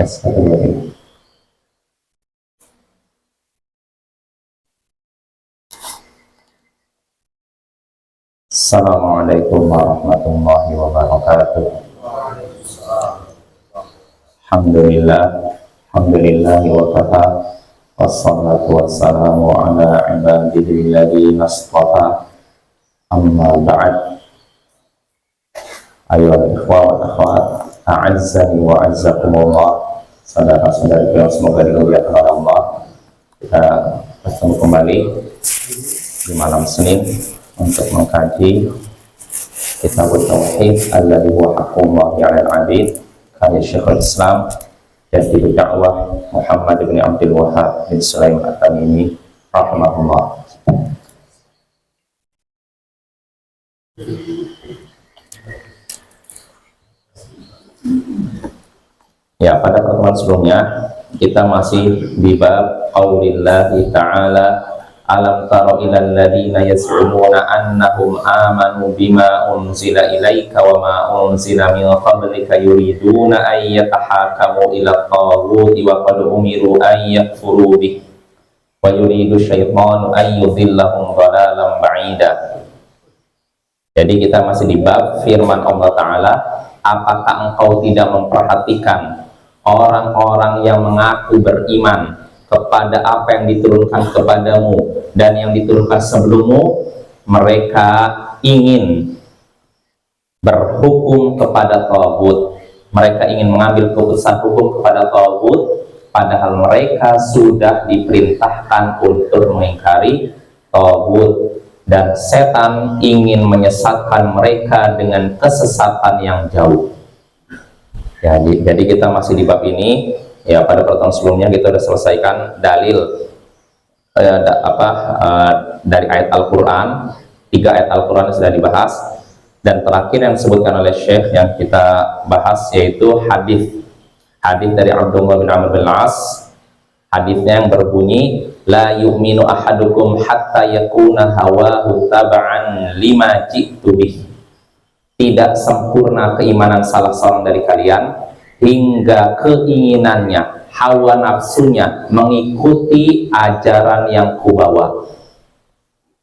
Tes satu dua tiga. Assalamualaikum warahmatullahi wabarakatuh. Alhamdulillah wa kafa, wassalatu wassalamu ala ibadihi alladhina istafa. Amma ba'd. Ayyuhal ikhwa wal akhwat, a'azzani wa a'azzakumullah. Saudara-saudari yang semoga dimuliakan oleh Allah. Kita bertemu kembali di malam Senin untuk mengkaji Kitab Tauhid alladzi huwa haqqullahi 'alal 'abid karya Syekhul Islam Jadid Dakwah Muhammad bin Abdul Wahhab bin Sulaiman At-Tamimi rahimahullah. Ya, pada pertemuan sebelumnya kita masih di bab qaulillahi ta'ala alam tara ilal ladina yas'umuna annahum amanu bima unzila ilaika wa ma unzila min qablika yuriduna an yatahakamu ila taghuti wa qad umiru an yakfuru bih wa yuridu syaitanu an yudhillahum dhalalan ba'ida. Jadi kita masih di bab firman Allah Ta'ala, apakah engkau tidak memperhatikan orang-orang yang mengaku beriman kepada apa yang diturunkan kepadamu dan yang diturunkan sebelummu, mereka ingin berhukum kepada taghut, mereka ingin mengambil keputusan hukum kepada taghut, padahal mereka sudah diperintahkan untuk mengingkari taghut, dan setan ingin menyesatkan mereka dengan kesesatan yang jauh. Ya, jadi kita masih di bab ini. Ya, pada pertemuan sebelumnya kita sudah selesaikan dalil dari ayat Al-Quran. 3 ayat Al-Quran sudah dibahas, dan terakhir yang disebutkan oleh Syekh yang kita bahas yaitu hadis dari Abdullah bin Amr bin As. Hadisnya yang berbunyi, la yu'minu ahadukum hatta yakuna hawahu tab'an lima ji'tu bih. Tidak sempurna keimanan salah seorang dari kalian hingga keinginannya, hawa nafsunya mengikuti ajaran yang kubawa.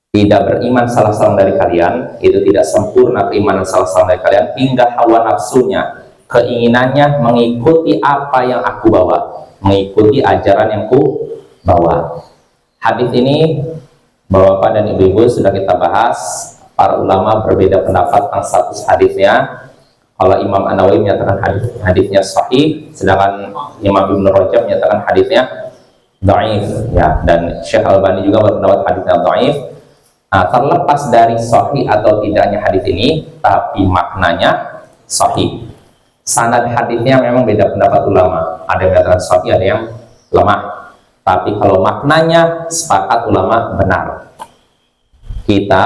Tidak beriman salah seorang dari kalian, itu tidak sempurna keimanan salah seorang dari kalian hingga hawa nafsunya, keinginannya mengikuti apa yang aku bawa, mengikuti ajaran yang ku bawa. Hadis ini Bapak dan Ibu-ibu sudah kita bahas. Para ulama berbeda pendapat tentang status hadisnya. Kalau Imam An-Nawawi menyatakan hadisnya sahih, sedangkan Imam Ibnu Rajab menyatakan hadisnya dhaif, ya, dan Syekh Al-Albani juga berpendapat hadisnya dhaif. Nah, terlepas dari sahih atau tidaknya hadis ini, tapi maknanya sahih. Sanad hadisnya memang beda pendapat ulama. Ada yang menyatakan sahih, ada yang lemah. Tapi kalau maknanya sepakat ulama benar. Kita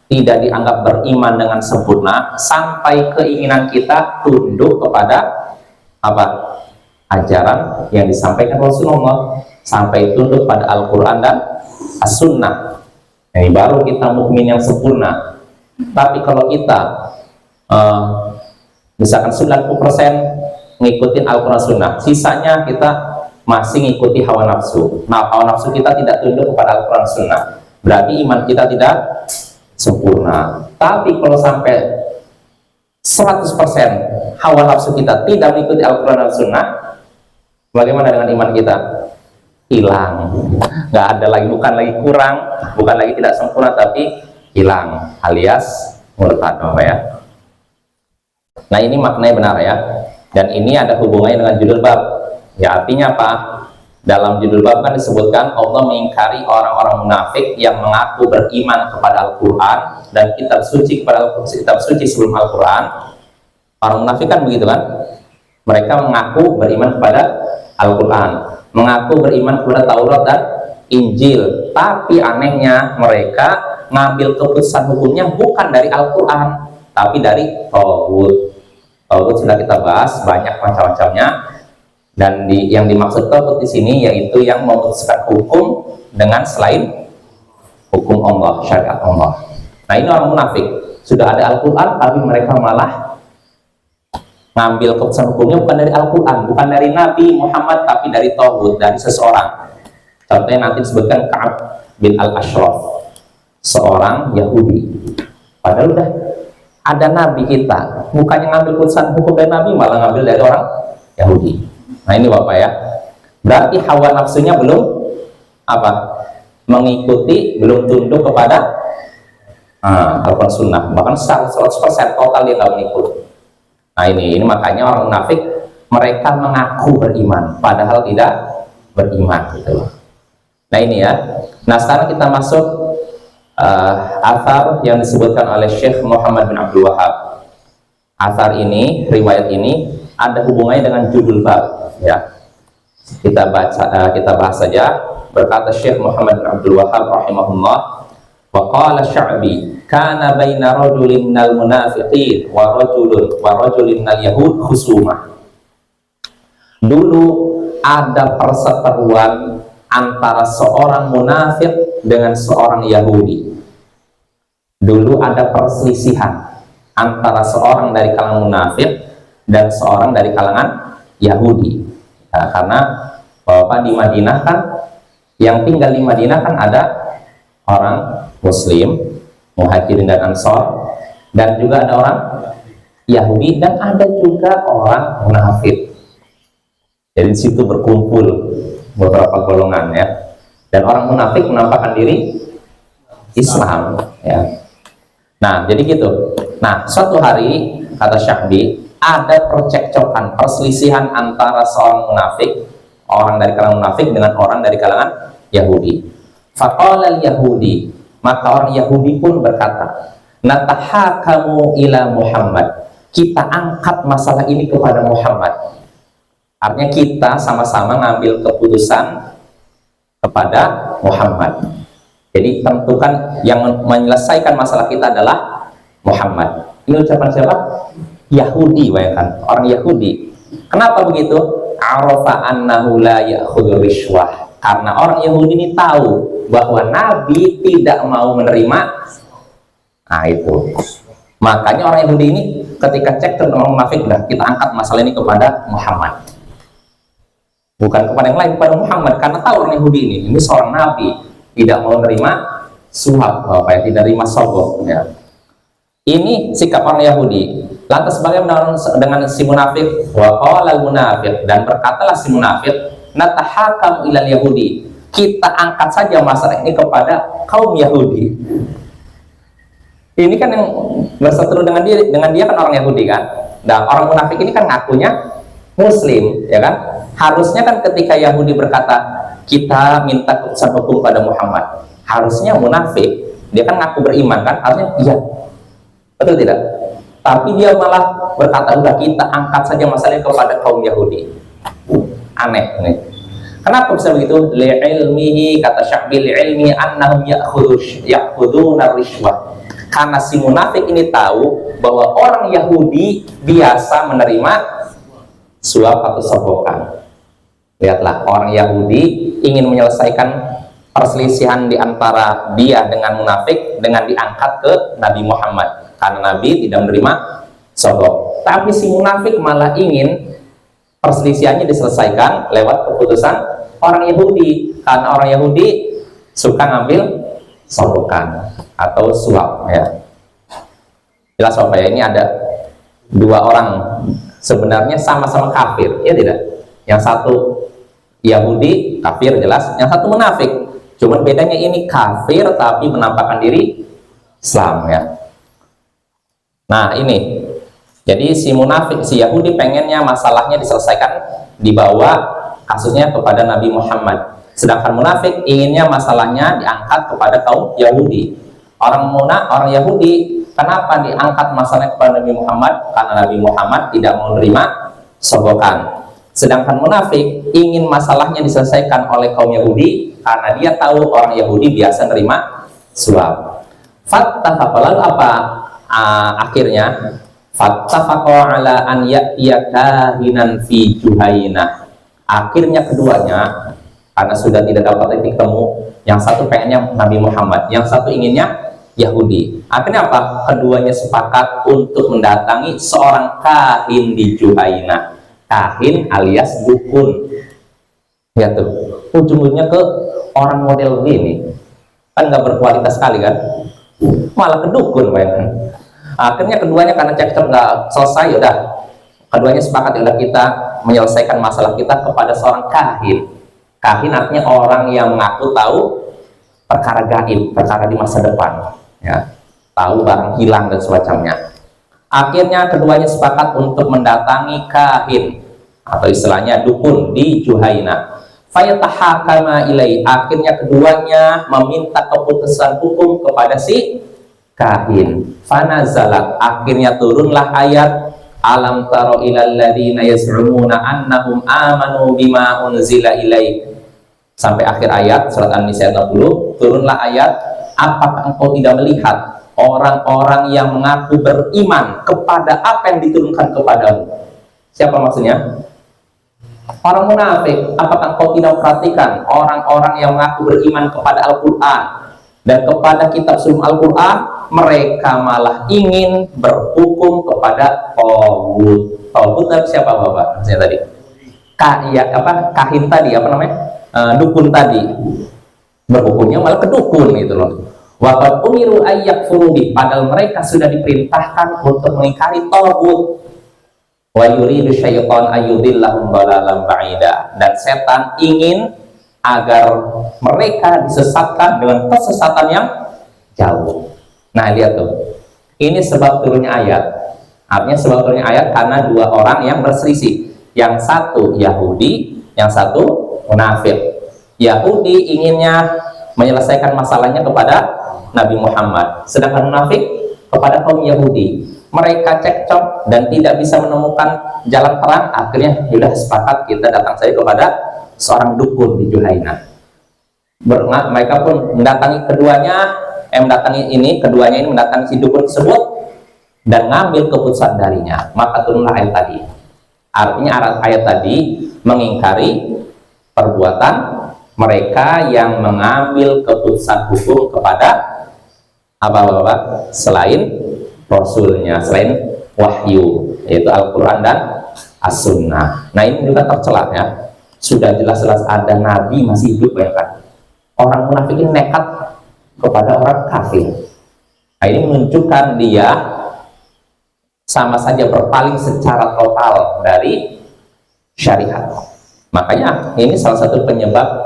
tidak dianggap beriman dengan sempurna sampai keinginan kita tunduk kepada apa? Ajaran yang disampaikan Rasulullah, sampai tunduk pada Al-Quran dan As-Sunnah. Ini baru kita mukmin yang sempurna. Tapi kalau kita misalkan 90% ngikutin Al-Quran Sunnah, sisanya kita masih ngikuti hawa nafsu. Nah, hawa nafsu kita tidak tunduk kepada Al-Quran Sunnah, berarti iman kita tidak sempurna. Tapi kalau sampai 100% hawa nafsu kita tidak mengikuti Al-Quran dan Sunnah, bagaimana dengan iman kita? Hilang. Nggak ada lagi, bukan lagi kurang, bukan lagi tidak sempurna, tapi hilang, alias murtad, ya. Nah, ini maknanya benar, ya. Dan ini ada hubungannya dengan judul bab. Ya, artinya apa? Dalam judul bab kan disebutkan Allah mengingkari orang-orang munafik yang mengaku beriman kepada Al-Quran dan kitab suci kitab suci sebelum Al-Quran. Orang munafik kan begitu kan? Mereka mengaku beriman kepada Al-Quran, mengaku beriman kepada Taurat dan Injil. Tapi anehnya mereka ngambil keputusan hukumnya bukan dari Al-Quran, tapi dari taghut. Taghut sudah kita bahas banyak macam-macamnya. Dan yang dimaksud taghut di sini yaitu yang memutuskan hukum dengan selain hukum Allah, syariat Allah. Nah, ini orang munafik. Sudah ada Al-Quran, tapi mereka malah Ngambil keputusan hukumnya bukan dari Al-Quran, bukan dari Nabi Muhammad, tapi dari tauhid, dari seseorang. Contohnya nanti disebutkan Ka'ab bin Al-Ashraf, seorang Yahudi. Padahal udah ada Nabi kita, bukannya ngambil keputusan hukum dari Nabi, malah ngambil dari orang Yahudi. Nah ini Bapak ya, berarti hawa nafsunya belum apa? Mengikuti, belum tunduk kepada Al-Quran Sunnah, bahkan 100% total dia nggak mengikut. Nah ini makanya orang munafik, mereka mengaku beriman padahal tidak beriman gitu loh. Nah ini ya. Nah sekarang kita masuk athar yang disebutkan oleh Syekh Muhammad bin Abdul Wahab. Athar ini, riwayat ini ada hubungannya dengan judul bab ya. Kita bahas saja. Berkata Syekh Muhammad bin Abdul Wahab rahimahullah, wa qala Sya'bi kana baina rajulin minal munafiqin wa rajulin minal yahud khusumah. Dulu ada perseteruan antara seorang munafik dengan seorang Yahudi. Dulu ada perselisihan antara seorang dari kalangan munafik dan seorang dari kalangan Yahudi. Nah, karena Bapak di Madinah kan, yang tinggal di Madinah kan ada orang Muslim, Muhajirin dan Ansor, dan juga ada orang Yahudi, dan ada juga orang munafik. Jadi di situ berkumpul beberapa golongan ya. Dan orang munafik menampakkan diri Islam ya. Nah, jadi gitu. Nah, suatu hari kata Syahbi, ada percekcokan, perselisihan antara seorang munafik, orang dari kalangan munafik dengan orang dari kalangan Yahudi. Faqala al-Yahudi, maka orang Yahudi pun berkata, natahakamu ila Muhammad, kita angkat masalah ini kepada Muhammad. Artinya kita sama-sama ngambil keputusan kepada Muhammad. Jadi tentukan yang menyelesaikan masalah kita adalah Muhammad. Ini ucapan siapa? Yahudi, bayangkan, orang Yahudi. Kenapa begitu? Arafa annahu la ya'khudhu rishwah. Karena orang Yahudi ini tahu bahwa Nabi tidak mau menerima. Nah itu. Makanya orang Yahudi ini ketika cek tentang orang munafik, dah kita angkat masalah ini kepada Muhammad. Bukan kepada yang lain, kepada Muhammad, karena tahu orang Yahudi ini seorang Nabi, tidak mau menerima suap, tidak menerima sogok ya. Ini sikap orang Yahudi. Lantas bagaimana dengan si munafik? Wa qala al-munafiq, dan berkatalah si munafik, natahakam ilal Yahudi, kita angkat saja masalah ini kepada kaum Yahudi. Ini kan yang berseteru dengan dia kan orang Yahudi kan. Nah, orang munafik ini kan ngakunya Muslim, ya kan? Harusnya kan ketika Yahudi berkata, kita minta keputusan hukum pada Muhammad, harusnya munafik, dia kan ngaku beriman kan, harusnya iya, betul tidak? Tapi dia malah berkata, udah kita angkat saja masalahnya kepada kaum Yahudi. Aneh nih. Kenapa bisa begitu? Li'ilmihi, kata Syahbi, li'ilmi annahum ya'khuduna rishwah. Karena si munafik ini tahu bahwa orang Yahudi biasa menerima suap atau sogokan. Lihatlah, orang Yahudi ingin menyelesaikan perselisihan di antara dia dengan munafik dengan diangkat ke Nabi Muhammad, karena Nabi tidak menerima sogok. Tapi si munafik malah ingin perselisihannya diselesaikan lewat keputusan orang Yahudi, karena orang Yahudi suka ngambil sogokan atau suap ya. Jelas Bapak ya, ini ada dua orang sebenarnya sama-sama kafir, ya tidak? Yang satu Yahudi, kafir jelas, yang satu munafik. Cuman bedanya ini kafir tapi menampakkan diri Islam ya. Nah ini, jadi si munafik, si Yahudi pengennya masalahnya diselesaikan, dibawa kasusnya kepada Nabi Muhammad. Sedangkan munafik inginnya masalahnya diangkat kepada kaum Yahudi. Orang Yahudi, kenapa diangkat masalahnya kepada Nabi Muhammad? Karena Nabi Muhammad tidak mau menerima sogokan. Sedangkan munafik ingin masalahnya diselesaikan oleh kaum Yahudi karena dia tahu orang Yahudi biasa menerima suap. Fattafaqa, lalu apa akhirnya? Fattafaqa ala an ya'tiya kahinan fi Juhainah. Akhirnya keduanya, karena sudah tidak dapat titik temu, yang satu pengennya Nabi Muhammad, yang satu inginnya Yahudi. Akhirnya apa? Keduanya sepakat untuk mendatangi seorang kahin di Juhaina. Kahin alias dukun. Ya tuh, ujung-ujungnya ke orang model ini. Kan nggak berkualitas sekali kan? Malah ke dukun, bayangkan. Akhirnya keduanya karena cekcok nggak selesai, ya udah. Keduanya sepakat, ya udah kita menyelesaikan masalah kita kepada seorang kahin. Kahin artinya orang yang mengaku tahu perkara gaib, perkara di masa depan. Ya, tahu barang hilang dan semacamnya. Akhirnya keduanya sepakat untuk mendatangi kahin atau istilahnya dukun di Juhaina. Fayatahakama ilai. Akhirnya keduanya meminta keputusan hukum kepada si kahin. Fanazalat. Akhirnya turunlah ayat alam taro ilal ladina yaz'umuna annahum amanu bima unzila ilaik. Sampai akhir ayat surat An-Nisa 60, turunlah ayat, apakah engkau tidak melihat orang-orang yang mengaku beriman kepada apa yang diturunkan kepadamu? Siapa maksudnya? Orang munafik. Apakah engkau tidak perhatikan orang-orang yang mengaku beriman kepada Al-Quran dan kepada kitab sebelum Al-Quran, mereka malah ingin berhukum kepada Tauhud. Tauhud dari siapa Bapak? Maksudnya tadi kahin tadi, apa namanya? Dukun tadi. Berhukumnya malah ke dukun gitu loh. Waqad umiru ayyakfuru bi, padahal mereka sudah diperintahkan untuk mengingkari Tauhid. Wa yuridu syaitan ayyudillahum dhalalan ba'ida, dan setan ingin agar mereka disesatkan dengan kesesatan yang jauh. Nah, lihat tuh. Ini sebab turunnya ayat. Artinya sebab turunnya ayat karena dua orang yang berselisih. Yang satu Yahudi, yang satu munafik. Yahudi inginnya menyelesaikan masalahnya kepada Nabi Muhammad, sedangkan munafik kepada kaum Yahudi. Mereka cekcok dan tidak bisa menemukan jalan terang. Akhirnya sudah sepakat kita datang saja kepada seorang dukun di Juhaina. Mereka pun mendatangi keduanya, keduanya ini mendatangi si dukun tersebut dan ngambil keputusan darinya. Maka turunlah ayat tadi. Artinya ayat tadi mengingkari perbuatan mereka yang mengambil keputusan hukum kepada apa Bapak? Selain Rasulnya, selain wahyu, yaitu Al-Quran dan As-Sunnah. Nah, ini juga tercela ya. Sudah jelas-jelas ada Nabi masih hidup, ya kan? Orang munafik ini nekat kepada orang kafir. Nah, ini menunjukkan dia sama saja berpaling secara total dari syariat. Makanya ini salah satu penyebab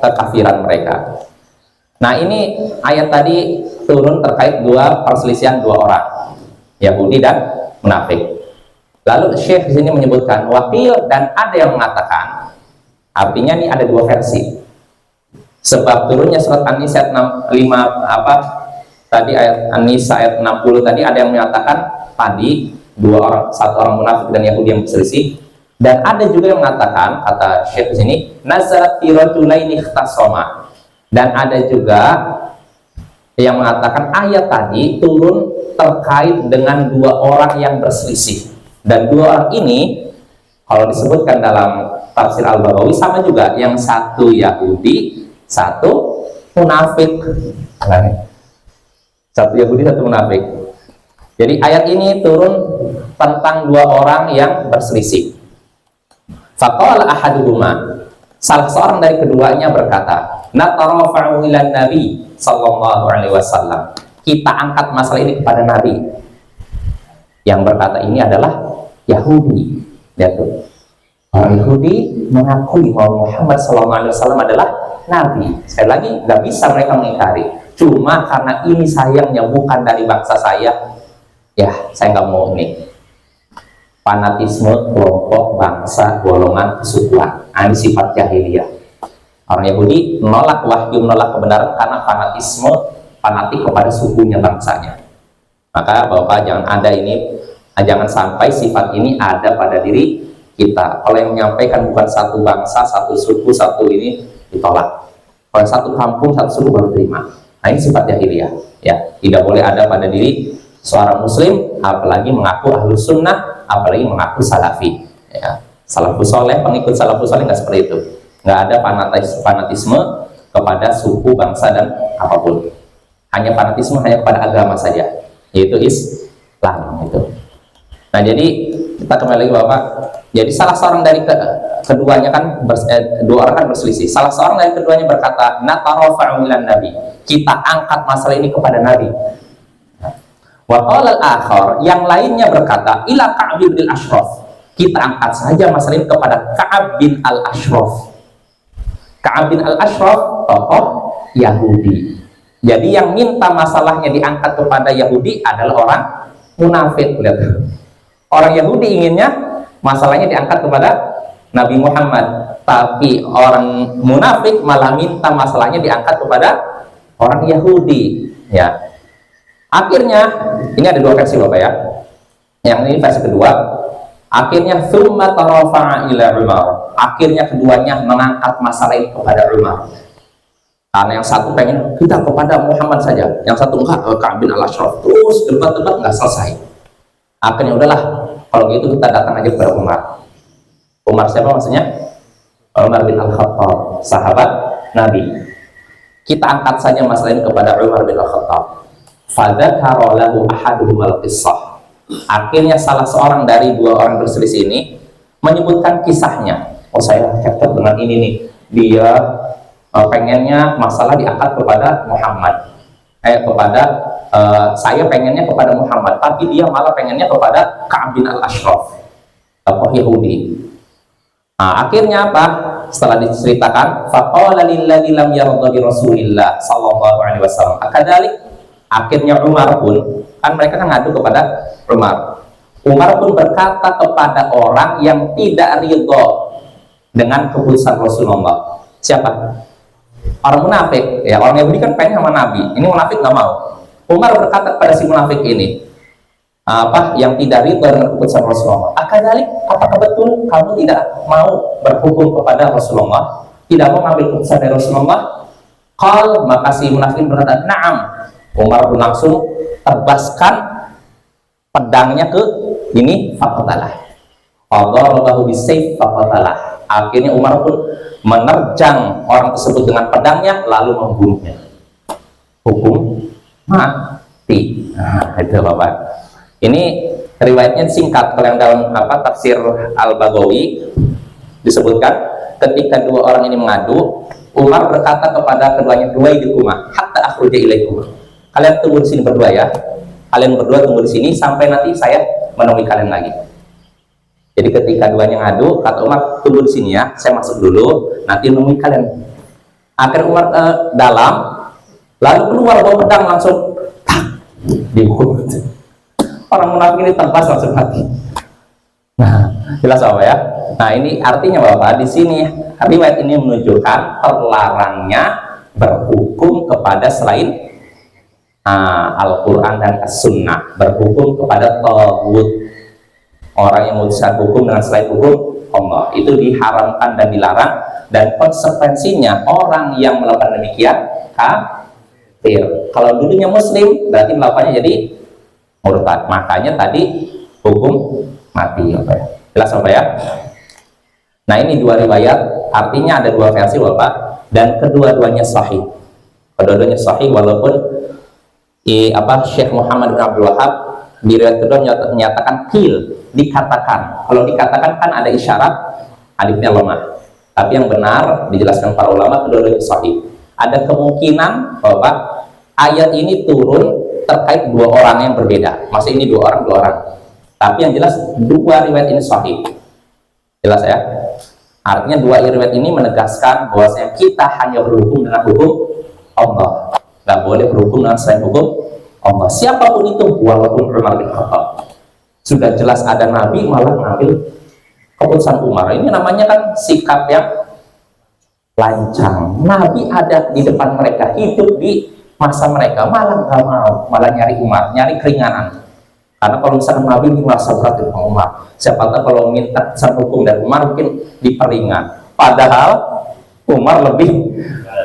kekafiran mereka. Nah, ini ayat tadi turun terkait perselisihan dua orang, Yahudi dan munafik. Lalu Syekh di sini menyebutkan wakil, dan ada yang mengatakan, artinya ini ada dua versi. Sebab turunnya surat An-Nisa tadi ayat An-Nisa ayat 60 tadi ada yang menyatakan tadi dua orang, satu orang munafik dan Yahudi yang berselisih. Dan ada juga yang mengatakan, kata Syekh di sini, nazarat fi rajulaini ikhtasama. Dan ada juga yang mengatakan ayat tadi turun terkait dengan dua orang yang berselisih. Dan dua orang ini kalau disebutkan dalam tafsir Al-Baghawi sama juga, yang satu Yahudi, satu munafik. Satu Yahudi, satu munafik. Jadi ayat ini turun tentang dua orang yang berselisih. Faqala ahaduhuma, salah seorang dari keduanya berkata, natarafa'u ilan Nabi sallallahu alaihi wasallam. Kita angkat masalah ini kepada Nabi. Yang berkata ini adalah Yahudi. Lihat tuh. Orang Yahudi mengakui bahwa Muhammad sallallahu alaihi wasallam adalah Nabi. Sekali lagi, nggak bisa mereka mengingkari. Cuma karena ini sayangnya bukan dari bangsa saya, ya saya nggak mau ini. Fanatisme kelompok, bangsa, golongan, kesukuan. Ini sifat jahiliyah. Orang Yahudi menolak wahyu, menolak kebenaran karena fanatik kepada sukunya, bangsanya. Maka Bapak jangan sampai sifat ini ada pada diri kita. Kalau yang menyampaikan bukan satu bangsa, satu suku, satu ini ditolak. Kalau satu kampung, satu suku baru terima. Nah, ini sifat jahiliyah. Ya, tidak boleh ada pada diri seorang muslim, apalagi mengaku ahlus sunnah, apalagi mengaku salafi. Ya, salafus soleh, pengikut salafus soleh nggak seperti itu. Nggak ada fanatisme kepada suku, bangsa, dan apapun. hanya fanatisme hanya kepada agama saja, yaitu Islam itu. Nah, jadi kita kembali lagi Bapak. Jadi salah seorang dari keduanya kan dua orang kan berselisih. Salah seorang dari keduanya berkata, "Natarafa'u ilan nabi." Kita angkat masalah ini kepada Nabi. Wa qala al-akhar, yang lainnya berkata, "Ila Ka'b bin al-Ashraf." Kita angkat saja masalah ini kepada Ka'ab bin al-Ashraf. Ka'ab bin al-Ashraf tokoh Yahudi. Jadi yang minta masalahnya diangkat kepada Yahudi adalah orang munafik. Lihat. Orang Yahudi inginnya masalahnya diangkat kepada Nabi Muhammad, tapi orang munafik malah minta masalahnya diangkat kepada orang Yahudi. Ya. Akhirnya ini ada dua versi Bapak ya. Yang ini versi kedua. Akhirnya thumma tarafa'a ila Umar. Akhirnya keduanya mengangkat masalah ini kepada Umar. Karena yang satu pengen kita kepada Muhammad saja, yang satu enggak, Ka'ab bin al-Ashraf. Terus debat-debat nggak selesai. Akhirnya udahlah, kalau gitu kita datang aja kepada Umar. Umar siapa maksudnya? Umar bin Al-Khattab, sahabat Nabi. Kita angkat saja masalah ini kepada Umar bin Al-Khattab. Fadzakara lahu ahaduhum al-qissah. Akhirnya salah seorang dari dua orang berselisih ini menyebutkan kisahnya. Oh, saya cocok dengan ini nih. Dia pengennya masalah diangkat kepada Muhammad. Saya pengennya kepada Muhammad, tapi dia malah pengennya kepada Ka'ab bin al-Ashraf, tokoh Yahudi. Nah, akhirnya apa? Setelah diceritakan, faqala lilladzi lam yarda bi Rasulillah sallallahu alaihi wasallam. Akhirnya Umar pun, kan mereka kan ngadu kepada Umar. Umar pun berkata kepada orang yang tidak ridho dengan keputusan Rasulullah. Siapa? Orang munafik. Ya, orang Yahudi kan pengen sama Nabi. Ini munafik nggak mau. Umar berkata kepada si munafik ini, yang tidak ridho dengan keputusan Rasulullah. Apakah betul kamu tidak mau berhukum kepada Rasulullah? Tidak mau mengambil keputusan dari Rasulullah? Maka si munafik berkata, "Na'am." Umar pun langsung terbaskan pedangnya ke ini faqatalah. Adarabahu bisayf faqatalah. Akhirnya Umar pun menerjang orang tersebut dengan pedangnya lalu membunuhnya. Hukum mati. Nah, itu Bapak. Ini riwayatnya singkat. Kalau yang dalam tafsir Al-Baghawi disebutkan ketika dua orang ini mengadu, Umar berkata kepada keduanya, "Duwaidukuma hatta akhruja ilaikum." Kalian tunggu di sini berdua ya. Kalian berdua tunggu di sini sampai nanti saya menemui kalian lagi. Jadi ketika duanya ngadu, kata Umar, "Tunggu di sini ya, saya masuk dulu, nanti menemui kalian." Akhirnya Umar dalam, lalu keluar bawa pedang langsung dihukum. Orang munafik ini tebas langsung mati. Nah, jelas Bapak ya. Nah, ini artinya Bapak di sini riwayat ini menunjukkan terlarangnya berhukum kepada selain Al-Quran dan As-Sunnah, berhukum kepada taghut, orang yang memutuskan hukum dengan selain hukum Allah, itu diharamkan dan dilarang, dan konsekuensinya orang yang melakukan demikian kafir. Kalau dulunya muslim berarti melakukannya jadi murtad, makanya tadi hukum mati. Jelas Bapak ya. Nah, ini dua riwayat, artinya ada dua versi Bapak, dan kedua-duanya sahih. Kedua-duanya sahih, walaupun Syekh Muhammad bin Abdul Wahab di riwayat kedua menyatakan dikatakan. Kalau dikatakan kan ada isyarat alifnya lemah. Tapi yang benar dijelaskan para ulama kedua-duanya sahih. Ada kemungkinan bahwa ayat ini turun terkait dua orang yang berbeda. Maksud ini dua orang. Tapi yang jelas dua riwayat ini sahih. Jelas ya? Artinya dua riwayat ini menegaskan bahwasanya kita hanya berhukum dengan hukum Allah. Nggak boleh berhukum dengan selain hukum Allah, siapapun itu, walaupun Umar bin Khattab. Sudah jelas ada Nabi malah mengambil keputusan Umar. Ini namanya kan sikap yang lancang. Nabi ada di depan mereka, hidup di masa mereka, malah nggak mau, malah nyari Umar, nyari keringanan. Karena kalau misalkan Nabi ini merasa berat dengan Umar, siapa tahu kalau minta keputusan hukum dari Umar mungkin diperingan. Padahal Umar lebih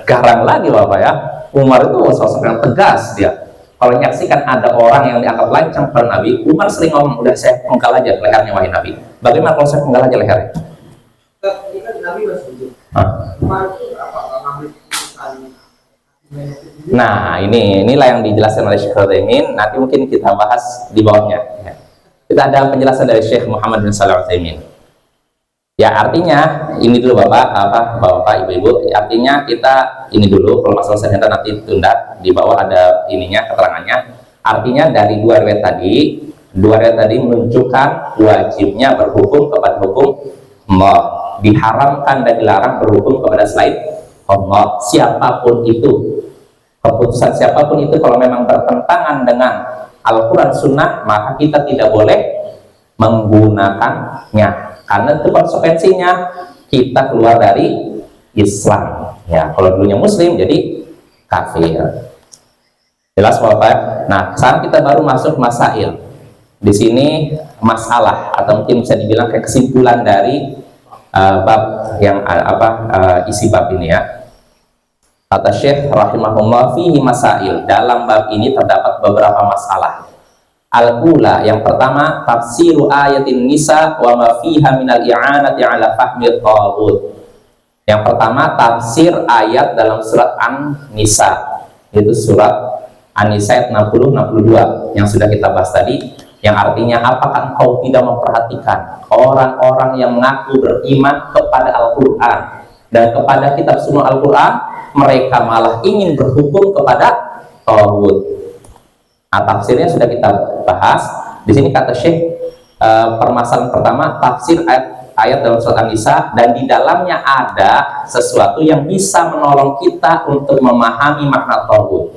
garang lagi Bapak ya. Umar itu sosok yang tegas dia. Kalau menyaksikan ada orang yang dianggap lancang pada Nabi, Umar sering ngomong, "Udah saya penggal aja lehernya wahai Nabi." Bagaimana kalau saya penggal aja lehernya? Nabi Umar itu apa ngambil keputusan Nah, inilah yang dijelaskan oleh Syekh Utsaimin. Nanti mungkin kita bahas di bawahnya. Ya. Kita ada penjelasan dari Syekh Muhammad bin Shalih Utsaimin. Ya, artinya ini dulu Bapak, Ibu-ibu. Artinya kita ini dulu, kalau masalah sengketa nanti tunda, di bawah ada ininya, keterangannya. Artinya dari dua riwayat tadi menunjukkan wajibnya berhukum kepada hukum Allah, diharamkan dan dilarang berhukum kepada selain Allah, siapapun itu. Keputusan siapapun itu kalau memang bertentangan dengan Al-Quran Sunnah, maka kita tidak boleh menggunakannya, karena itu konsekuensinya kita keluar dari Islam. Ya, kalau dulunya Muslim jadi kafir. Jelas Bapak? Nah, sekarang kita baru masuk masail. Di sini masalah atau mungkin bisa dibilang kayak kesimpulan dari bab yang isi bab ini ya. Kata Syekh rahimahullah, fihi masail, dalam bab ini terdapat beberapa masalah. Al-ula, yang pertama, tafsiru ayatin nisa wa ma fiha minal i'anati ala fahmil taghut. Yang pertama, tafsir ayat dalam surat An-Nisa, yaitu surat An-Nisa ayat 60-62 yang sudah kita bahas tadi, yang artinya apakah engkau tidak memperhatikan orang-orang yang mengaku beriman kepada Al-Quran dan kepada kitab sunnah Al-Quran, mereka malah ingin berhukum kepada taghut. Nah, tafsirnya sudah kita bahas. Di sini kata Syekh, permasalahan pertama, tafsir ayat dalam surat An-Nisa, dan di dalamnya ada sesuatu yang bisa menolong kita untuk memahami makna taghut.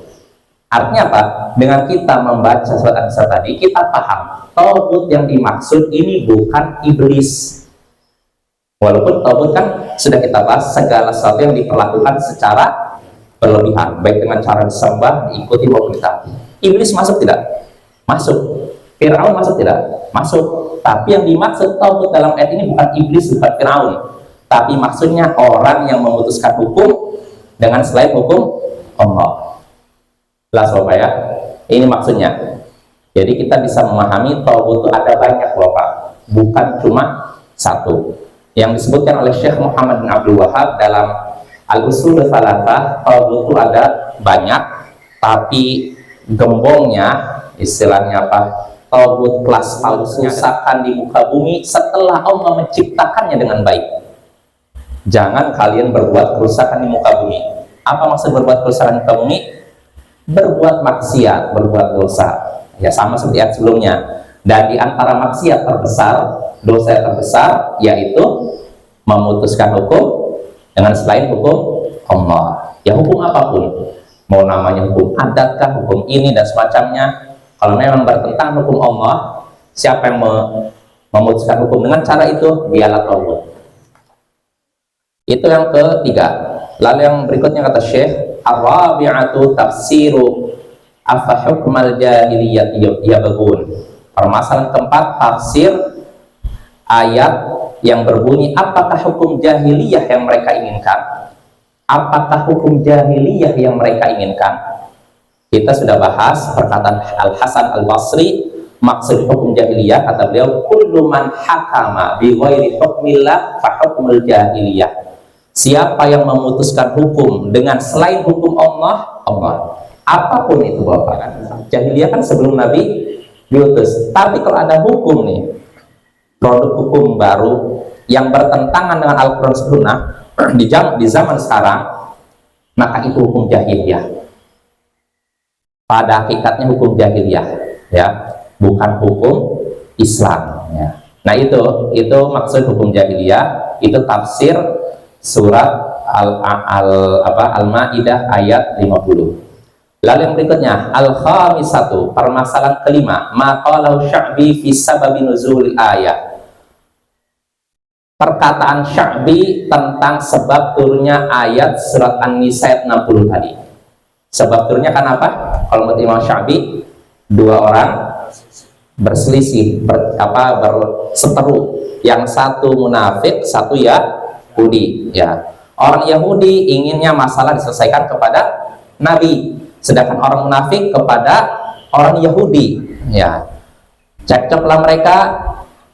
Artinya apa? Dengan kita membaca surat An-Nisa tadi, kita paham taghut yang dimaksud ini bukan iblis. Walaupun taghut kan sudah kita bahas, segala sesuatu yang diperlakukan secara berlebihan, baik dengan cara disembah, diikuti maupun ditaati. Iblis masuk tidak? Masuk. Fir'aun masuk tidak? Masuk. Tapi yang dimaksud taghut dalam ayat ini bukan iblis, bukan Fir'aun, tapi maksudnya orang yang memutuskan hukum dengan selain hukum Allah. Jelas Bapak ya? Ini maksudnya. Jadi kita bisa memahami taghut itu ada banyak Bapak, bukan cuma satu. Yang disebutkan oleh Syekh Muhammad bin Abdul Wahab dalam Al-Usul Tsalatsa, taghut itu ada banyak, tapi gembongnya, istilahnya apa? Taghut kelas pausnya, kerusakan di muka bumi setelah Allah menciptakannya dengan baik. Jangan kalian berbuat kerusakan di muka bumi. Apa maksud berbuat kerusakan di muka bumi? Berbuat maksiat, berbuat dosa. Ya sama seperti ayat sebelumnya. Dan di antara maksiat terbesar, dosa yang terbesar, yaitu memutuskan hukum dengan selain hukum Allah. Ya hukum apapun, mau namanya hukum adatkah, hukum ini dan semacamnya, kalau memang bertentangan hukum Allah, siapa yang memutuskan hukum dengan cara itu, dialah taghut. Itu yang ketiga. Lalu yang berikutnya kata Syekh, ar-rabi'atu tafsiru afa hukmal jahiliyah yabghun. Permasalahan keempat, tafsir ayat yang berbunyi apakah hukum jahiliyah yang mereka inginkan? Apakah hukum jahiliyah yang mereka inginkan? Kita sudah bahas perkataan Al-Hasan Al-Basri, maksud hukum jahiliyah, kata beliau, kullu man hakama bi ghairi hukmillah fa hukmul jahiliyah. Siapa yang memutuskan hukum dengan selain hukum Allah, apapun itu Bapak. Jahiliyah kan sebelum Nabi diutus. Tapi kalau ada hukum nih, produk hukum baru yang bertentangan dengan Al-Quran Sunnah di zaman sekarang, maka itu hukum jahiliyah. Pada hakikatnya hukum jahiliyah, ya, bukan hukum Islam. Ya. Nah itu maksud hukum jahiliyah. Itu tafsir surat Al-Ma'idah ayat 50. Lalu yang berikutnya, al-khamisatu, permasalahan kelima, maqalahu Sya'bi fi sababi nuzul ayat. Perkataan Sya'bi tentang sebab turunnya ayat surat An-Nisa ayat 60 tadi. Sebab turunnya kan apa? Kalau menurut Imam Sya'bi, dua orang berselisih, berseteru. Yang satu munafik, satu Yahudi. Ya. Orang Yahudi inginnya masalah diselesaikan kepada Nabi, sedangkan orang munafik kepada orang Yahudi. Ya, cekcoklah mereka.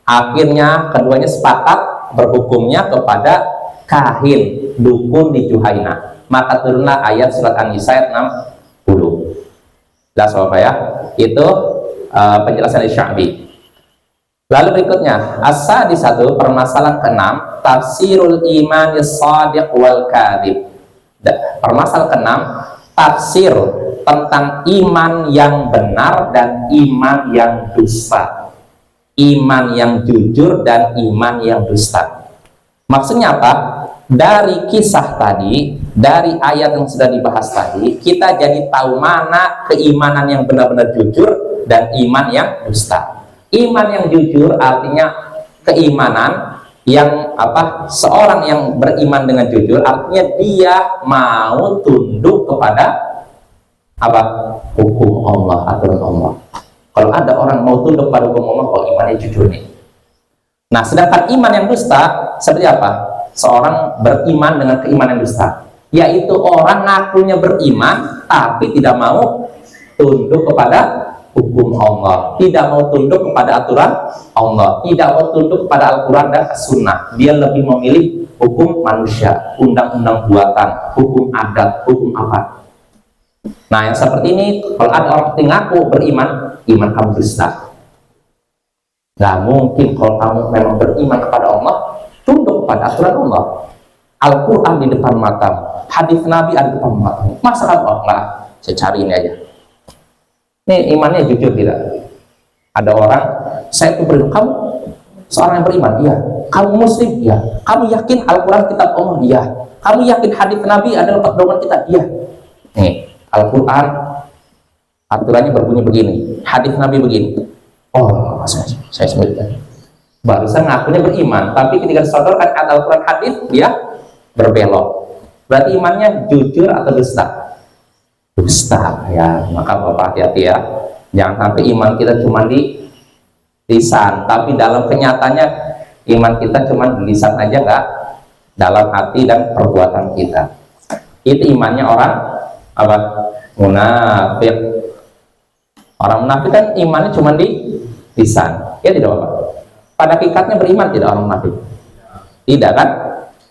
Akhirnya keduanya sepakat berhukumnya kepada kahin, dukun di Juhaina. maka turunlah ayat surat An-Nisa ayat 60. Jelas Bapak ya? Itu penjelasan dari Sya'bi. Lalu berikutnya, as-sadisatu, permasalahan ke-6, tafsirul iman as-shadiq wal kadhib. Permasalahan ke-6, tafsir tentang iman yang benar dan iman yang dusta. Iman yang jujur dan iman yang dusta. Maksudnya apa? Dari kisah tadi, dari ayat yang sudah dibahas tadi, kita jadi tahu mana keimanan yang benar-benar jujur dan iman yang dusta. Iman yang jujur artinya keimanan yang apa? Seorang yang beriman dengan jujur artinya dia mau tunduk kepada apa? Hukum Allah, aturan Allah. Kalau ada orang mau tunduk pada hukum Allah, kalau imannya jujur nih. Nah, sedangkan iman yang dusta seperti apa? Seorang beriman dengan keimanan dusta, yaitu orang ngakunya beriman tapi tidak mau tunduk kepada hukum Allah, tidak mau tunduk kepada aturan Allah, tidak mau tunduk kepada Al-Quran dan As-Sunnah. Dia lebih memilih hukum manusia, undang-undang buatan, hukum adat, hukum apa. Nah, yang seperti ini, kalau ada orang yang ngaku beriman, iman kamu dusta. Nggak mungkin kalau kamu memang beriman kepada Allah, tunduk kepada aturan Allah. Al-Quran di depan mata, hadis Nabi ada di depan mata. Masa kamu enggak? Saya cari ini aja. Ini imannya jujur tidak? Ada orang, saya itu beriman, kamu seorang yang beriman, iya. Kamu muslim, iya. Kamu yakin Al-Quran kitab Allah, iya. Kamu yakin hadis Nabi adalah pedoman kita, iya. Nih, Al-Quran aturannya berbunyi begini, hadis Nabi begini. Oh, saya sebutkan. Barusan ngakunya beriman, tapi ketika disodorkan Al-Quran hadis, dia berbelok. Berarti imannya jujur atau dusta? Dusta ya. Maka Bapak hati-hati ya, jangan sampai iman kita cuma di lisan, tapi dalam kenyataannya iman kita cuma di lisan aja, enggak dalam hati dan perbuatan kita. Itu imannya orang apa? Munafik. Orang munafik kan imannya cuma di lisan, ya tidak Bapak? Pada hakikatnya beriman tidak orang munafik? Tidak kan?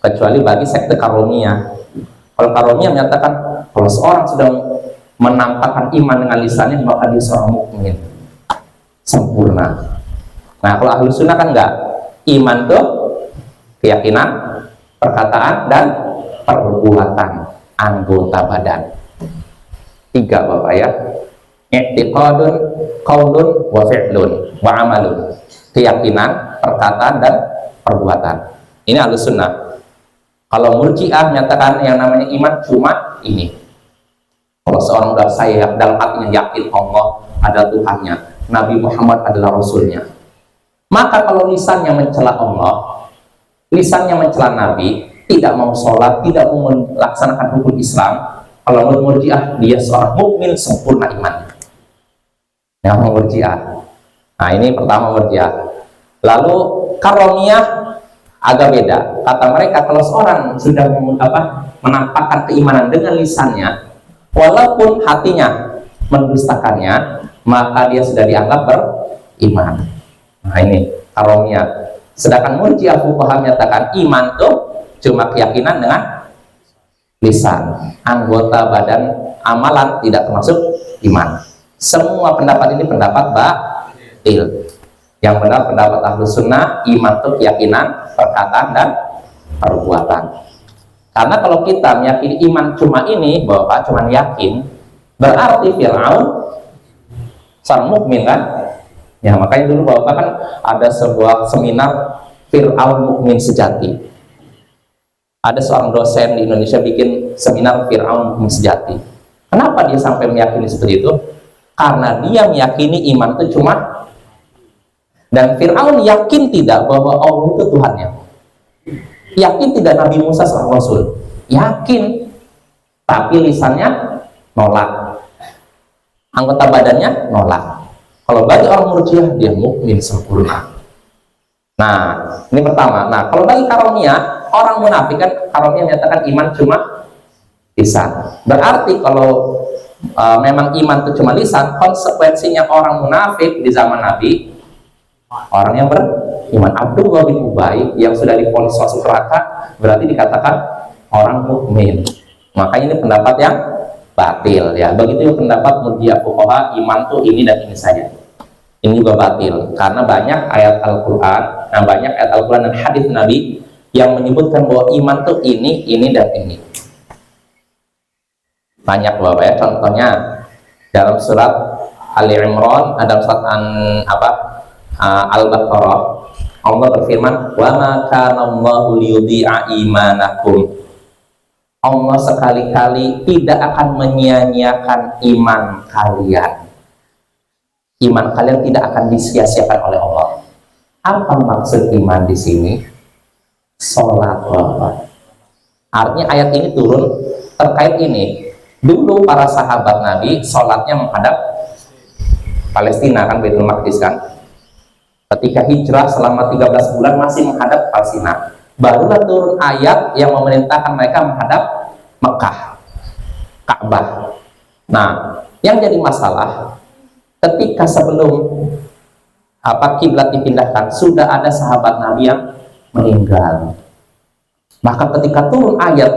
Kecuali bagi sekte Karomiyah. Kalau Karomiyah menyatakan kalau seorang sudah menampakkan iman dengan lisannya, maka dia seorang mukmin sempurna. Nah, kalau Ahlus Sunnah kan enggak. Iman tuh keyakinan, perkataan, dan perbuatan anggota badan. 3 Bapak ya. I'tiqadun, qaulun, wa fi'lun, wa amalun. Keyakinan, perkataan, dan perbuatan. Ini Ahlus Sunnah. Kalau Murji'ah menyatakan yang namanya iman cuma ini. Kalau seorang sudah saya dalam hatinya yakin Allah adalah Tuhannya, Nabi Muhammad adalah Rasulnya, maka kalau lisannya mencela Allah, lisannya mencela Nabi, tidak mau sholat, tidak mau melaksanakan hukum Islam, kalau menurut Murji'ah dia seorang mukmin sempurna imannya. Yang Murji'ah. Nah, ini pertama Murji'ah. Lalu Karomiyah agak beda. Kata mereka kalau seorang sudah menampakkan keimanan dengan lisannya, walaupun hatinya mendustakannya, maka dia sudah dianggap beriman. Nah, ini Karomiyah. Sedangkan Murji'ah fuqaha menyatakan iman itu cuma keyakinan dengan lisan, anggota badan, amalan tidak termasuk iman. Semua pendapat ini pendapat batil. Yang benar pendapat Ahlus Sunnah, iman itu keyakinan, perkataan, dan perbuatan. Karena kalau kita meyakini iman cuma ini, Bapak cuma yakin, berarti Fir'aun seorang mukmin kan? Ya, makanya dulu Bapak kan ada sebuah seminar Fir'aun mukmin sejati. Ada seorang dosen di Indonesia bikin seminar Fir'aun mukmin sejati. Kenapa dia sampai meyakini seperti itu? Karena dia meyakini iman itu cuma, dan Fir'aun yakin tidak bahwa Allah itu Tuhannya, yakin tidak Nabi Musa seorang Rasul, yakin, tapi lisannya nolak, anggota badannya nolak. Kalau bagi orang Murji'ah dia mukmin sempurna. Nah, ini pertama. Nah, kalau bagi Karomiyah, orang munafik kan Karomiyah menyatakan iman cuma lisan. Berarti kalau memang iman itu cuma lisan, konsekuensinya orang munafik di zaman Nabi, orang yang beriman, Abdullah bin Ubay yang sudah divonis masuk neraka, berarti dikatakan orang mukmin. Makanya ini pendapat yang batil ya. Begitu pendapat murji'ah fuqaha, iman tuh ini dan ini saja. Ini juga batil karena banyak ayat Al-Qur'an, banyak ayat Al-Qur'an dan hadis Nabi yang menyebutkan bahwa iman tuh ini dan ini. Banyak Bapak ya, contohnya dalam surat Ali Imran, dalam surat Al-Baqarah, Allah berfirman, "Wa ma kana Allahu liyudhi'a imanakum." Allah sekali-kali tidak akan menyia-nyiakan iman kalian. Iman kalian tidak akan disia-siakan oleh Allah. Apa maksud iman di sini? Sholat. Artinya ayat ini turun terkait ini. Dulu para sahabat Nabi sholatnya menghadap Palestina, kan, Baitul Maqdis kan. Ketika hijrah selama 13 bulan masih menghadap Palestina. Barulah turun ayat yang memerintahkan mereka menghadap Mekah, Ka'bah. Nah, yang jadi masalah ketika sebelum kiblat dipindahkan, sudah ada sahabat Nabi yang meninggal. Maka ketika turun ayat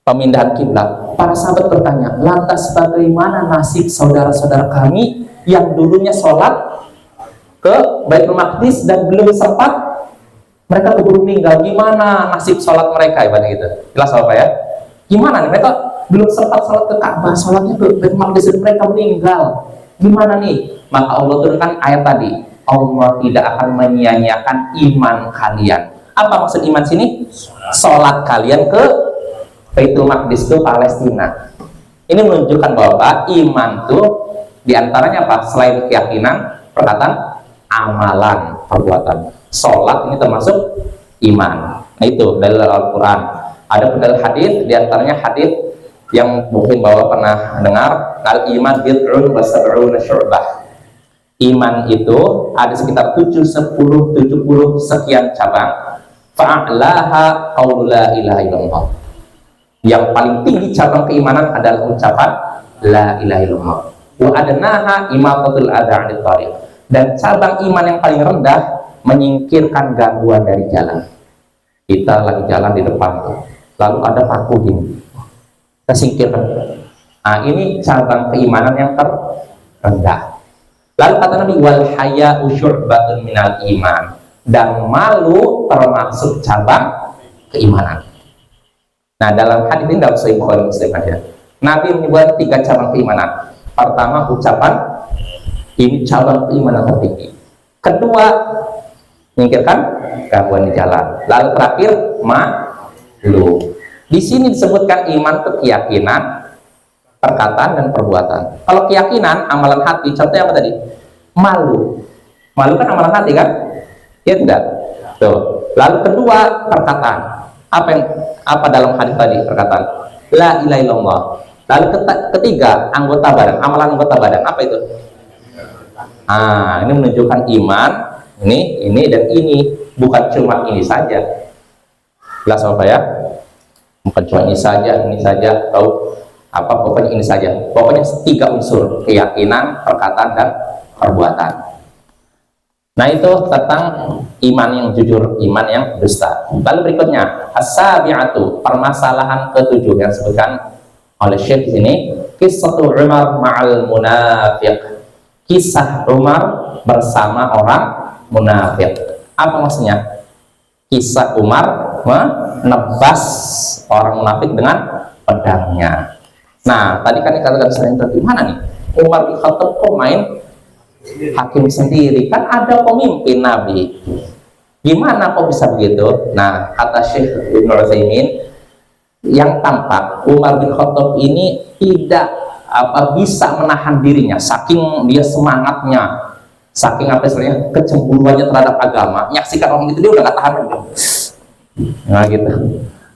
pemindahan kiblat, para sahabat bertanya, lantas bagaimana nasib saudara-saudara kami yang dulunya sholat ke Baitul Maqdis dan belum sempat mereka keburu meninggal, gimana nasib sholat mereka, ibadah gitu. Jelas apa ya? Gimana nih, mereka belum sempat sholat ke Ka'bah, sholatnya ke Baitul Maqdis dan mereka meninggal. Gimana nih? Maka Allah turunkan ayat tadi, Allah tidak akan menyia-nyiakan iman kalian. Apa maksud iman sini? Sholat kalian ke Baitul Maqdis, ke Palestina. Ini menunjukkan bahwa iman tuh diantaranya apa? Selain keyakinan, perkataan, amalan, perbuatan. Sholat ini termasuk iman. Nah itu dalil Al-Quran. Ada dalil hadis, diantaranya hadis yang mungkin Bapak pernah dengar, al-iman bid'un wa sab'una syu'bah. Iman itu ada sekitar 7, 10, 70 sekian cabang. Fa'alaha qaulu la ilaha illallah. Yang paling tinggi cabang keimanan adalah ucapan la ilaha illallah. Wa adnaha imatatul adha 'anil thariq. Dan cabang iman yang paling rendah menyingkirkan gangguan dari jalan. Kita lagi jalan di depan tuh, lalu ada paku gini, kita singkirkan. Nah, ini cabang keimanan yang terendah. Lalu kata Nabi, wal haya'u syu'batun minal iman. Dan malu termasuk cabang keimanan. Nah, dalam hadis ini dalam Sahih Bukhari Muslim aja, Nabi menyebutkan 3 cabang keimanan. Pertama, ucapan, ini cabang keimanan tertinggi. Kedua, menyingkirkan gangguan di jalan. Lalu terakhir, malu. Di sini disebutkan iman itu keyakinan, perkataan dan perbuatan. Kalau keyakinan, amalan hati, contohnya apa tadi? Malu. Malu kan amalan hati kan? Ya tidak. Tuh. Lalu kedua, perkataan. Apa dalam hadis tadi perkataan? La ilaha illallah. Lalu ketiga, anggota badan, amalan anggota badan. Apa itu? Ini menunjukkan iman. Ini dan ini, bukan cuma ini saja. Jelas apa ya? Bukan cuma ini saja, atau pokoknya ini saja. Pokoknya 3 unsur, keyakinan, perkataan dan perbuatan. Nah, itu tentang iman yang jujur, iman yang dusta. Lalu berikutnya, as-sabi'atu, permasalahan ke-7 yang disebutkan oleh Syekh di sini, kisah Umar ma'al munafiq. Kisah Umar bersama orang munafik. Apa maksudnya? Kisah Umar menebas orang munafik dengan pedangnya. Nah, tadi kan dikatakan sering gimana nih? Umar bin Khattab kok main hakim sendiri? Kan ada pemimpin Nabi. Gimana kok bisa begitu? Nah, kata Syekh Ibnu Utsaimin, yang tampak Umar bin Khattab ini tidak bisa menahan dirinya, saking dia semangatnya, saking istilahnya kecemburuannya terhadap agama, menyaksikan orang itu dia udah gak tahan lagi. Nah gitu.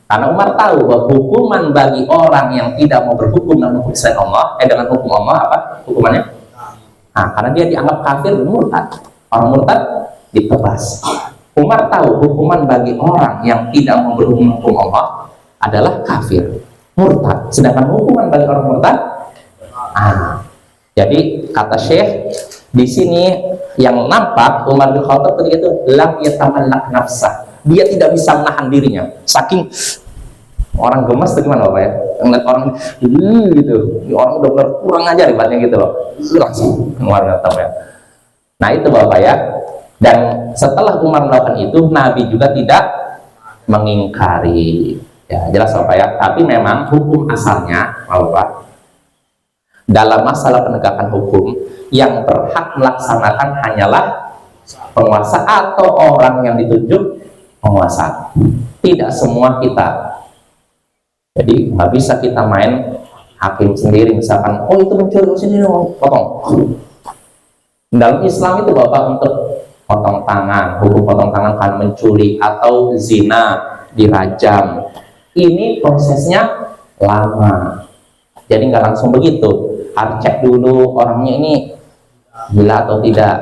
Karena Umar tahu bahwa hukuman bagi orang yang tidak mau berhukum dengan hukum selain Allah, dengan hukum Allah, apa hukumannya? Nah, karena dia dianggap kafir, murtad. Orang murtad ditebas. Umar tahu hukuman bagi orang yang tidak mau berhukum hukum Allah adalah kafir, murtad. Sedangkan hukuman bagi orang murtad, jadi kata Syekh di sini yang nampak Umar bin Khattab ketika itu lam yatamallak nafsah, dia tidak bisa menahan dirinya, saking Orang gemes tuh gimana Bapak ya? Ngeliat orang gitu, ini orang udah bener kurang aja hebatnya gitu loh, langsung keluar ngetop ya. Nah itu Bapak ya. Dan setelah Umar melakukan itu, Nabi juga tidak mengingkari. Ya jelas Bapak ya. Tapi memang hukum asalnya Bapak, dalam masalah penegakan hukum, yang berhak melaksanakan hanyalah penguasa atau orang yang ditunjuk penguasa. Tidak semua kita. Jadi nggak bisa kita main hakim sendiri, misalkan oh itu mencuri sini potong. Dalam Islam itu Bapak, untuk potong tangan, hukum potong tangan karena mencuri atau zina, dirajam, ini prosesnya lama. Jadi nggak langsung begitu, harus cek dulu orangnya ini gila atau tidak.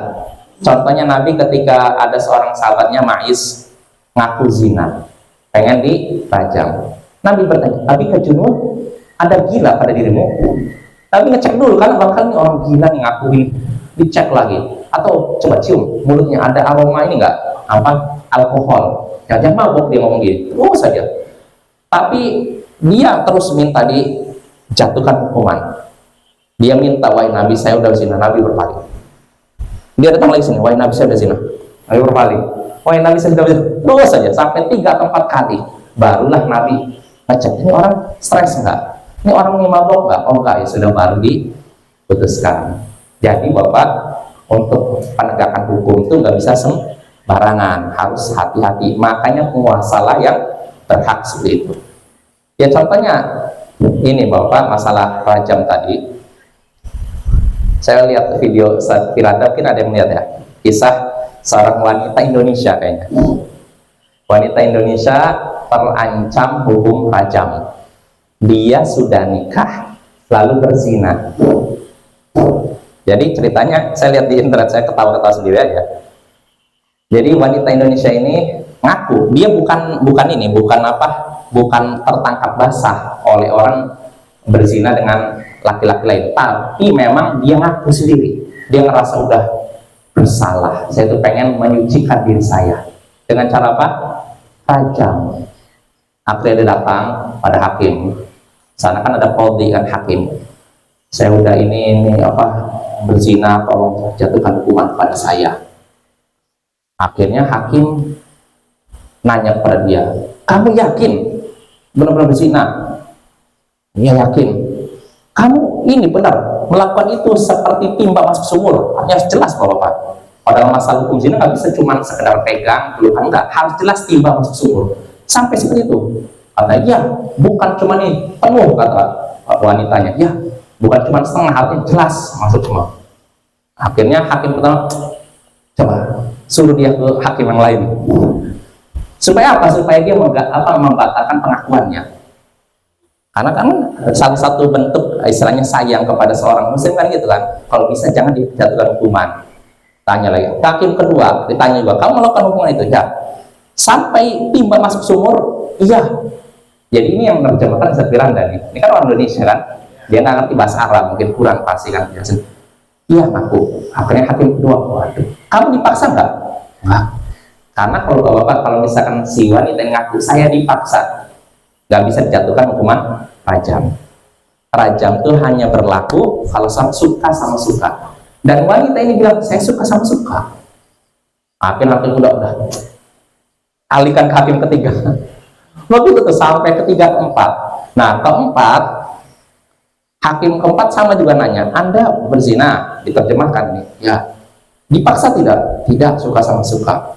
Contohnya Nabi ketika ada seorang sahabatnya Ma'is ngaku zina, pengen dirajam. Nabi bertanya, tapi ke junub ada gila pada dirimu? Tapi ngecek dulu, karena bakal ini orang gila nih ngaku ini, dicek lagi. Atau coba cium, mulutnya ada aroma ini enggak? Apa? Alkohol. Jangan mabuk dia ngomong gini, terus saja. Tapi dia terus minta dijatuhkan hukuman. Dia minta, wahai Nabi saya udah zina. Nabi berpaling. Dia datang lagi sini, wahai Nabi saya udah zina. Nabi berpaling. Wahai Nabi saya udah zina. Terus saja, sampai 3 atau 4 kali. Barulah Nabi ngecek, ini orang stres enggak? Ini orang ini mabok enggak? Oh enggak, ya sudah, baru diputuskan. Jadi Bapak, untuk penegakan hukum itu nggak bisa sembarangan, harus hati-hati. Makanya penguasalah yang berhak seperti itu. Ya contohnya ini Bapak, masalah rajam tadi. Saya lihat video Firanda, mungkin ada yang melihat ya, kisah seorang wanita Indonesia kayaknya. Wanita Indonesia terancam hukum rajam. Dia sudah nikah lalu berzina. Jadi ceritanya saya lihat di internet, saya ketawa-ketawa sendiri aja. Jadi wanita Indonesia ini ngaku dia bukan tertangkap basah oleh orang berzina dengan laki-laki lain, tapi memang dia ngaku sendiri. Dia ngerasa udah bersalah. Saya tuh pengen menyucikan diri saya dengan cara apa? Rajam. Akhirnya dia datang pada hakim. Sana kan ada qadhi kan, hakim. Saya udah ini berzina, tolong jatuhkan hukuman kepada saya. Akhirnya hakim nanya kepada dia, kamu yakin benar-benar berzina? Iya yakin. Kamu ini benar melakukan itu seperti timba masuk sumur? Artinya jelas Bapak. Padahal masalah hukum zina nggak bisa cuma sekedar pegang, pelukan, enggak, harus jelas timba masuk sumur. Sampai seperti itu. Kata ya, bukan cuma nih penuh, kata wanitanya. Ya, bukan cuma setengah, artinya jelas masuk semua. Akhirnya hakim pertama, coba suruh dia ke hakim yang lain. Supaya apa? Supaya dia membatalkan pengakuannya. Karena kan salah satu bentuk istilahnya sayang kepada seorang muslim kan gitu kan. Kalau bisa jangan dijatuhkan hukuman. Tanya lagi. Hakim kedua ditanya juga, kamu melakukan hukuman itu? Ya. Sampai timba masuk sumur? Iya. Jadi ini yang menerjemahkan Ustaz Firanda nih. Ini kan orang Indonesia kan. Dia nggak ngerti bahasa Arab, mungkin kurang pasti kan. Iya ngaku. Akhirnya hakim kedua, waduh, kamu dipaksa nggak? Enggak. Karena kalau Bapak, kalau misalkan si wanita yang ngaku saya dipaksa, nggak bisa dijatuhkan hukuman rajam. Rajam itu hanya berlaku kalau suka sama suka. Dan wanita ini bilang saya suka sama suka. Akhirnya hakim udah alihkan ke hakim ketiga. Begitu tuh sampai ketiga keempat. Nah keempat, hakim keempat sama juga nanya, Anda berzina? Diterjemahkan nih, ya. Dipaksa tidak? Tidak, suka sama suka.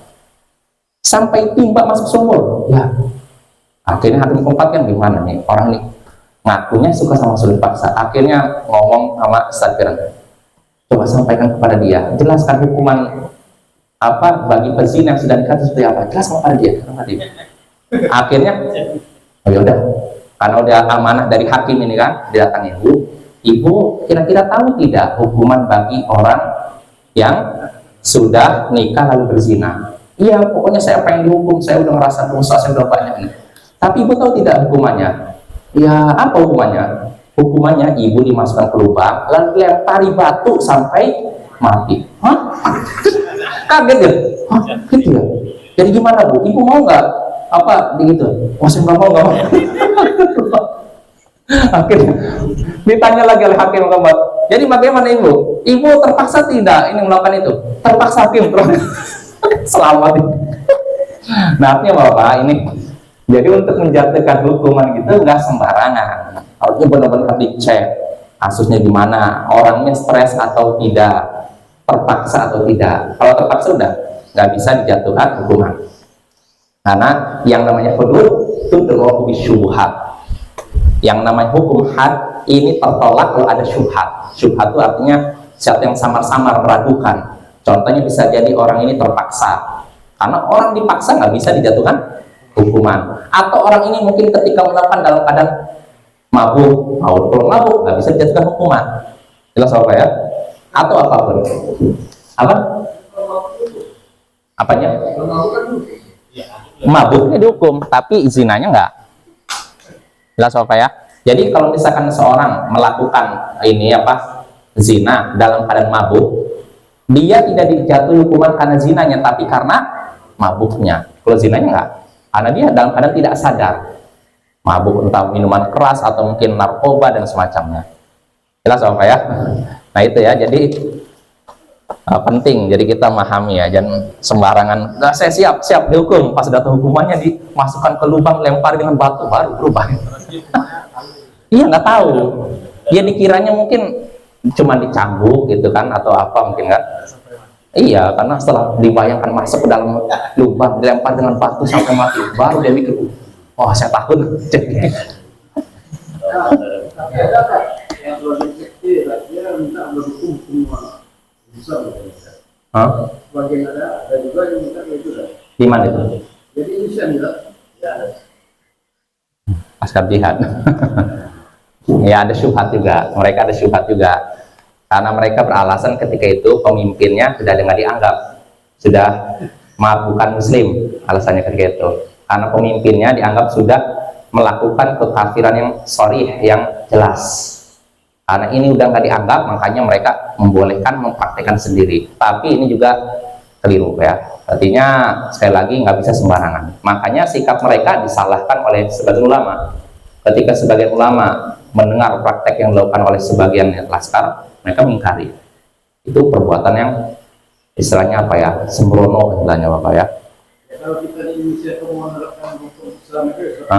Sampai timba masuk sumur, ya. Akhirnya hakim keempat kan gimana nih, orang nih ngakunya suka sama suka dipaksa. Akhirnya ngomong sama Ustaz Firanda, coba sampaikan kepada dia, jelaskan hukuman apa bagi pezina yang sudah nikah seperti apa, jelaskan kepada dia. Akhirnya oh yaudah, karena udah amanah dari hakim ini kan, dia datang ibu kira-kira tahu tidak hukuman bagi orang yang sudah nikah lalu berzina? Iya, pokoknya saya pengen dihukum, saya udah ngerasa dosa, saya udah banyak nih. Tapi ibu tahu tidak hukumannya? Ya apa hukumannya? Hukumannya ibu dimasukkan ke lubang lalu lempari batu sampai mati. Hah? Kaget ya? Hah? Gitu ya? Jadi gimana Bu? Ibu mau nggak apa begitu? Oh saya nggak mau. Akhirnya ditanya lagi oleh Hakim Muhammad, jadi bagaimana ibu? Ibu terpaksa tidak ini melakukan itu? Terpaksa Hakim. Selamat. Nah, artinya Bapak ini, jadi untuk menjatuhkan hukuman gitu nggak sembarangan. Harusnya benar-benar dicek kasusnya di mana, orangnya stres atau tidak, terpaksa atau tidak. Kalau terpaksa udah nggak bisa dijatuhkan hukuman. Karena yang namanya hudud itu terlalu syubhat. Yang namanya hukum had ini tertolak kalau ada syubhat. Syubhat itu artinya sesuatu yang samar-samar meragukan. Contohnya bisa jadi orang ini terpaksa. Karena orang dipaksa nggak bisa dijatuhkan hukuman. Atau orang ini mungkin ketika melakukan dalam keadaan mabuk, kalau mabuk nggak bisa dijatuhkan hukuman. Jelas apa ya? Atau apapun. Apa? Apanya? Mabuknya dihukum, tapi zinanya enggak. Jelas apa ya? Jadi kalau misalkan seorang melakukan ini apa? Zina dalam keadaan mabuk, dia tidak dijatuhi hukuman karena zinanya, tapi karena mabuknya. Kalau zinanya enggak, karena dia dalam keadaan tidak sadar. Mabuk entah minuman keras atau mungkin narkoba dan semacamnya. Jelas apa ya? Nah itu ya, jadi penting jadi kita memahami ya, jangan sembarangan nggak saya siap dihukum, pas datang hukumannya dimasukkan ke lubang, lempar dengan batu baru berubah. Iya nggak tahu, dia dikiranya mungkin cuma dicambuk gitu kan atau apa mungkin kan. Iya, karena setelah dibayangkan masuk ke dalam lubang, dilempar dengan batu sampai mati, baru dia mikir, wah saya takut. Hah? Di mana itu? Jadi askar jihad. Ya ada syubhat juga, mereka ada syubhat juga, karena mereka beralasan ketika itu pemimpinnya sudah nggak dianggap, sudah bukan muslim, alasannya ketika itu, karena pemimpinnya dianggap sudah melakukan kekafiran yang sharih, yang jelas. Karena ini udah nggak dianggap, makanya mereka membolehkan mempraktekkan sendiri. Tapi ini juga keliru ya. Artinya sekali lagi nggak bisa sembarangan. Makanya sikap mereka disalahkan oleh sebagian ulama. Ketika sebagian ulama mendengar praktek yang dilakukan oleh sebagian laskar, mereka mengingkari. Itu perbuatan yang istilahnya apa ya? Sembrono istilahnya Bapak ya. Kalau kita di Indonesia mau menerapkan hukum Islam itu,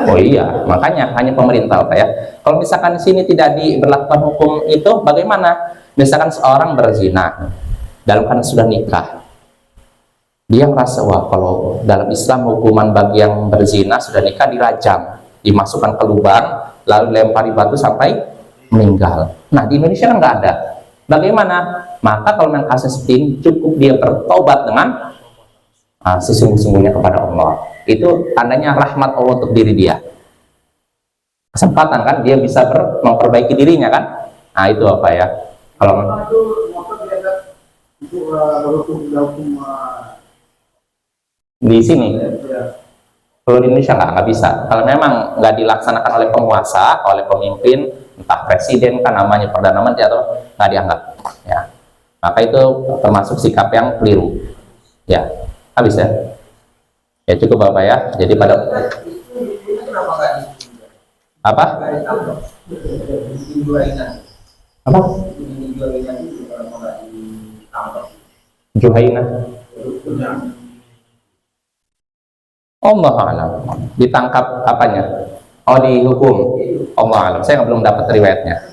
oh iya, makanya hanya pemerintah Pak ya. Kalau misalkan di sini tidak diberlakukan hukum itu, bagaimana? Misalkan seorang berzina dalam keadaan sudah nikah, dia merasa wah kalau dalam Islam hukuman bagi yang berzina sudah nikah dirajam, dimasukkan ke lubang, lalu lempari batu sampai meninggal. Nah di Indonesia kan nggak ada. Bagaimana? Maka kalau memang kasus ini cukup dia bertobat dengan sesungguh-sungguhnya kepada Allah. Itu tandanya rahmat Allah untuk diri dia. Kesempatan kan dia bisa memperbaiki dirinya kan. Nah itu apa ya, kalau di sini kalau di Indonesia nggak bisa. Kalau memang nggak dilaksanakan oleh penguasa, oleh pemimpin, entah presiden kan namanya, perdana menteri atau nggak dianggap ya, maka itu termasuk sikap yang keliru ya. Habis ya. Ya cukup Bapak ya. Jadi pada apa? Apa? Juhaina. Allah alam. Ditangkap apanya? Oh dihukum. Allah alam. Saya belum dapat riwayatnya.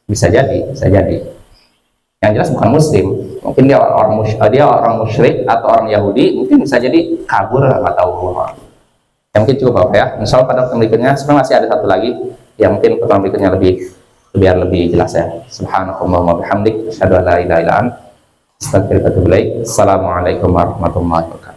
Bisa jadi, bisa jadi. Yang jelas bukan muslim. Mungkin dia orang musyrik atau orang Yahudi, mungkin bisa jadi kabur atau yang mungkin cukup Bapak ya. Insya Allah pada pertemuan berikutnya sebenarnya masih ada satu lagi yang mungkin pertemuan berikutnya biar lebih jelas ya. Subhanakallahumma wa bihamdik, asyhadu an la ilaha illa anta, astaghfiruka wa atubu ilaik. Assalamualaikum warahmatullahi wabarakatuh.